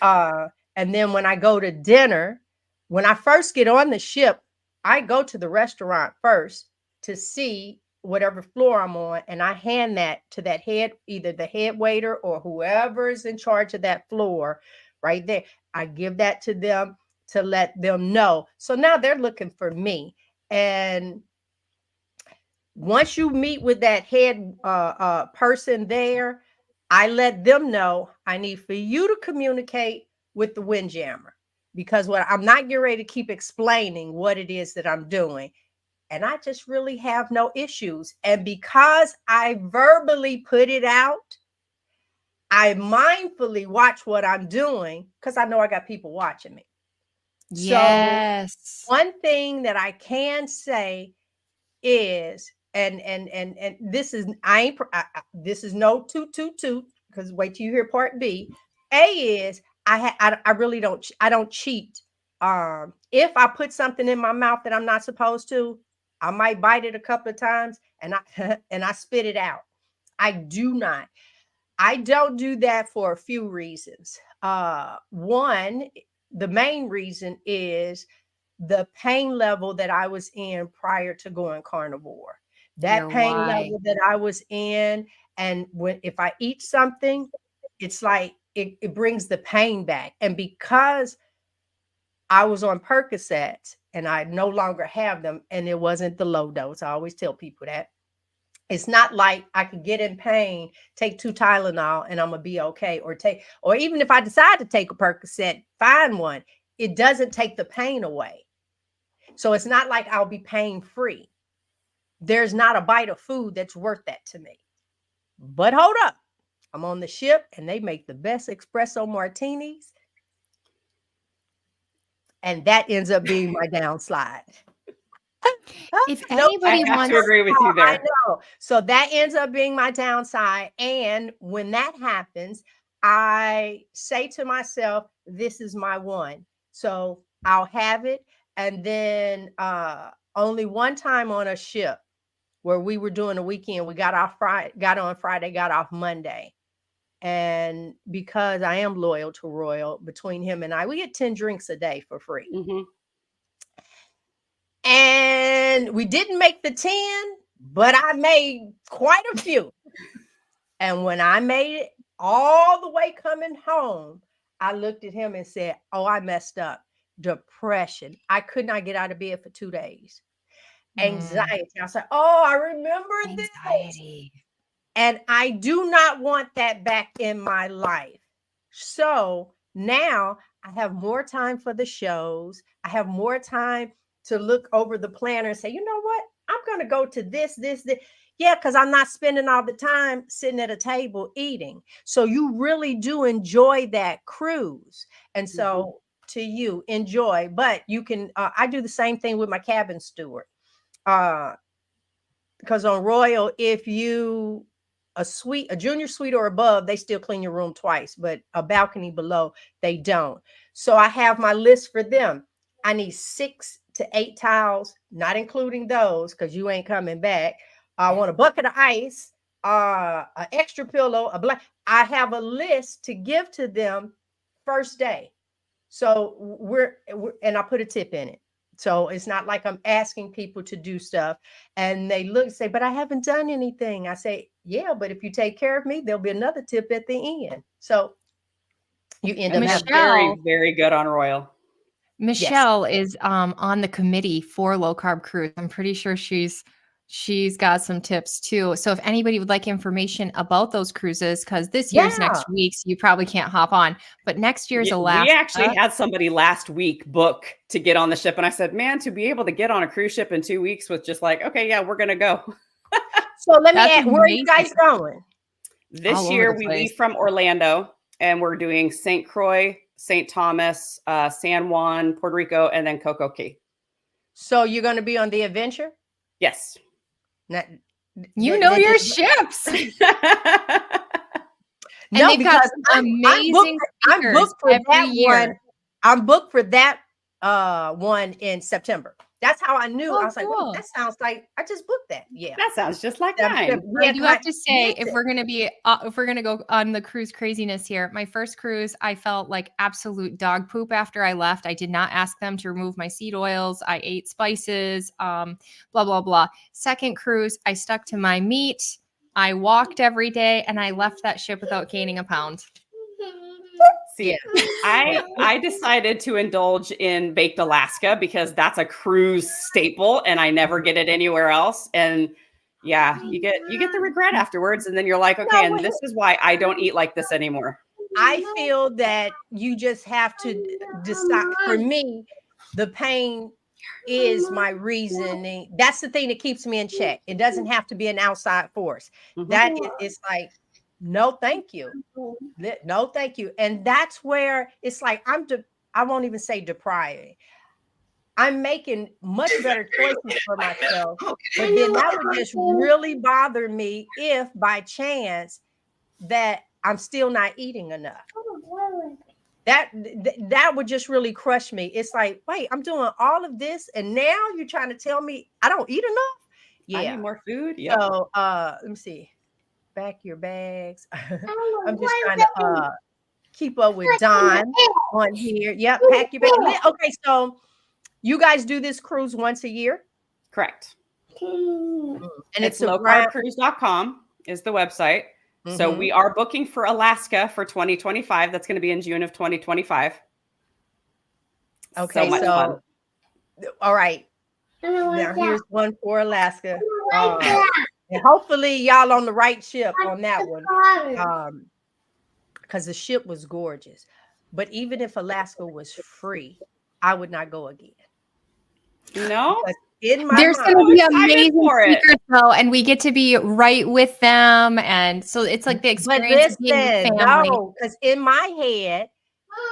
And then when I go to dinner, when I first get on the ship, I go to the restaurant first to see whatever floor I'm on, and I hand that to that head, either the head waiter or whoever is in charge of that floor right there. I give that to them to let them know. So now they're looking for me. And once you meet with that head person there, I let them know I need for you to communicate with the windjammer, because what I'm not getting ready to keep explaining what it is that I'm doing. And I just really have no issues. And because I verbally put it out, I mindfully watch what I'm doing because I know I got people watching me. So Yes. one thing that I can say is, and this is, this is no toot, because wait till you hear part B. A is, I really don't cheat. If I put something in my mouth that I'm not supposed to, I might bite it a couple of times and I and I spit it out. I don't do that for a few reasons. One, the main reason is the pain level that I was in prior to going carnivore. That Your pain why. level that I was in, and if I eat something, it's like it brings the pain back. And because I was on Percocets and I no longer have them, and it wasn't the low dose. I always tell people that. It's not like I could get in pain, take 2 Tylenol, and I'm gonna be okay. Or even if I decide to take a Percocet, find one, it doesn't take the pain away. So it's not like I'll be pain free. There's not a bite of food that's worth that to me. But hold up, I'm on the ship and they make the best espresso martinis. And that ends up being my downslide. If No, I anybody have to wants, agree with you I there. know. So that ends up being my downside. And when that happens, I say to myself, this is my one. So I'll have it. And then only one time on a ship where we were doing a weekend, we got on Friday, got off Monday. And because I am loyal to Royal, between him and I, we get 10 drinks a day for free. Mm-hmm. And we didn't make the 10, but I made quite a few. And when I made it all the way coming home, I looked at him and said, "Oh, I messed up. Depression. I could not get out of bed for 2 days. Anxiety." I said, "Oh, I remember this." Anxiety. And I do not want that back in my life. So now I have more time for the shows. I have more time to look over the planner and say, you know what? I'm going to go to this. Yeah, because I'm not spending all the time sitting at a table eating. So you really do enjoy that cruise. And so to you, enjoy. But you can, I do the same thing with my cabin steward. Because on Royal, if you a junior suite or above, they still clean your room twice, but a balcony below, they don't. So I have my list for them. I need 6 to 8 towels, not including those, because you ain't coming back. I want a bucket of ice, an extra pillow, a black. I have a list to give to them first day. So we're and I put a tip in it. So it's not like I'm asking people to do stuff and they look and say, but I haven't done anything. I say, yeah, but if you take care of me, there'll be another tip at the end. So you end up having very, very good on Royal. Michelle is on the committee for Low Carb Cruise. I'm pretty sure she's got some tips too. So if anybody would like information about those cruises, because this year's next week, so you probably can't hop on, but next year's Alaska. We actually had somebody last week book to get on the ship. And I said, man, to be able to get on a cruise ship in 2 weeks was just like, okay, yeah, we're going to go. So let me ask, where are you guys going? This year we leave from Orlando and we're doing St. Croix, St. Thomas, San Juan, Puerto Rico, and then Coco Cay. So you're going to be on the Adventure? Yes. You know your ships. No, they've got amazing I'm booked for that one. I'm booked for that one in September. That's how I knew. I was like, well, that sounds like I just booked that. Yeah. That sounds just like mine. I do have to say, if we're going to go on the cruise craziness here, my first cruise, I felt like absolute dog poop after I left. I did not ask them to remove my seed oils. I ate spices, blah, blah, blah. Second cruise, I stuck to my meat. I walked every day and I left that ship without gaining a pound. See, I decided to indulge in baked Alaska because that's a cruise staple and I never get it anywhere else. And yeah, you get the regret afterwards. And then you're like, okay, and this is why I don't eat like this anymore. I feel that you just have to decide. For me, the pain is my reasoning. That's the thing that keeps me in check. It doesn't have to be an outside force. That is like, no, thank you. No, thank you. And that's where it's like, I won't even say depriving. I'm making much better choices for myself. But then that would just really bother me if by chance that I'm still not eating enough. That would just really crush me. It's like, wait, I'm doing all of this and now you're trying to tell me I don't eat enough? Yeah. I need more food. Yeah. So let me see. Back your bags. I'm just trying to keep up with Don on here. Yep, pack your bag. Okay, so you guys do this cruise once a year? Correct. And it's lowcarbcruise.com is the website. So we are booking for Alaska for 2025. That's going to be in June of 2025. Okay, so all right. Now here's one for Alaska. And hopefully y'all on the right ship on that one. Because the ship was gorgeous. But even if Alaska was free, I would not go again. No. There's going to be amazing speakers though, and we get to be right with them, and so it's like the experience of being with family. No, because in my head,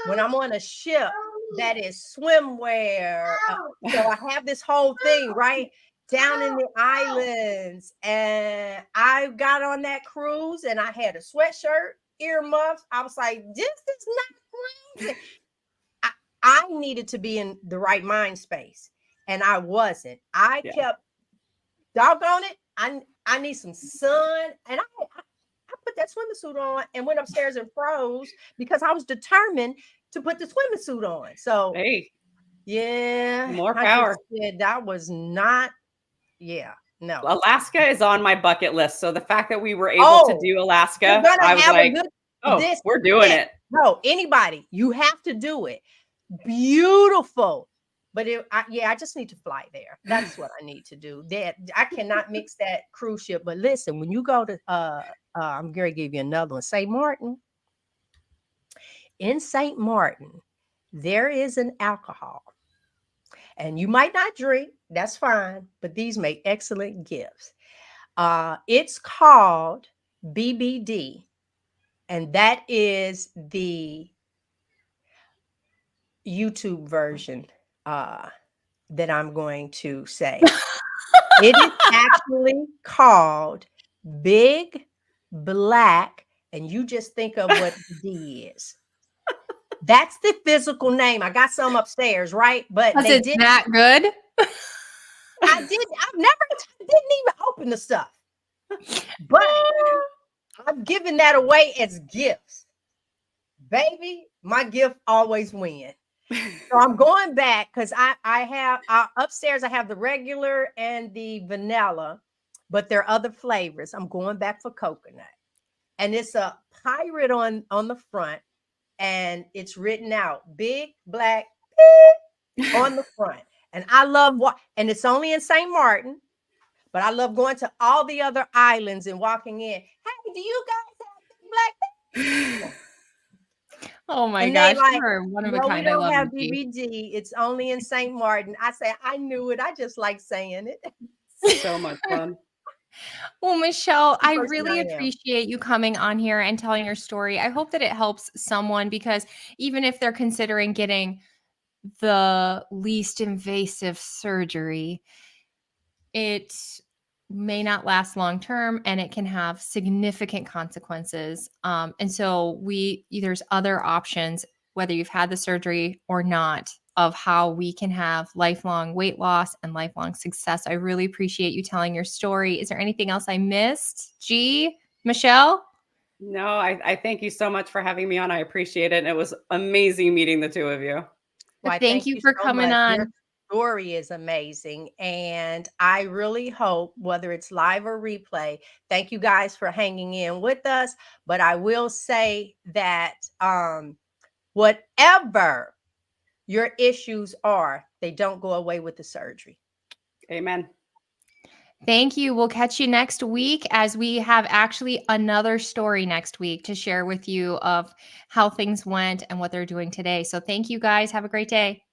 when I'm on a ship that is swimwear, so I have this whole thing right down in the islands, and I got on that cruise, and I had a sweatshirt, earmuffs. I was like, this is not crazy. I needed to be in the right mind space. And I wasn't. I kept doggone it. I need some sun. And I put that swimming suit on and went upstairs and froze because I was determined to put the swimming suit on. So hey, yeah, more power. That was not, No. Alaska is on my bucket list. So the fact that we were able to do Alaska, I was like, we're doing it. No, anybody, you have to do it. Beautiful. But I just need to fly there. That's what I need to do. That I cannot mix that cruise ship. But listen, when you go to I'm going to give you another one, St. Martin. In St. Martin, there is an alcohol. And you might not drink, that's fine, but these make excellent gifts. It's called BBD, and that is the YouTube version that I'm going to say. It is actually called Big Black, and you just think of what D is. That's the physical name. I got some upstairs, right? But they did that good. I didn't even open the stuff. But I'm giving that away as gifts. Baby, my gift always wins. So I'm going back because I have upstairs, I have the regular and the vanilla, but there are other flavors. I'm going back for coconut. And it's a pirate on the front, and it's written out Big Black on the front. And I love and it's only in St. Martin, but I love going to all the other islands and walking in. Hey, do you guys have Big Black? Oh my gosh, like, you're one of a no, kind. we I don't love have you. BBD. It's only in St. Martin. I say, I knew it. I just like saying it. So much fun. Well, Michelle, I really appreciate you coming on here and telling your story. I hope that it helps someone, because even if they're considering getting the least invasive surgery, it may not last long term and it can have significant consequences. And so there's other options, whether you've had the surgery or not, of how we can have lifelong weight loss and lifelong success. I really appreciate you telling your story. Is there anything else I missed? Michelle? No, I thank you so much for having me on. I appreciate it. And it was amazing meeting the two of you. Well, thank you for coming on. Your story is amazing. And I really hope, whether it's live or replay, thank you guys for hanging in with us. But I will say that whatever your issues are, they don't go away with the surgery. Amen. Thank you. We'll catch you next week, as we have actually another story next week to share with you of how things went and what they're doing today. So thank you guys. Have a great day.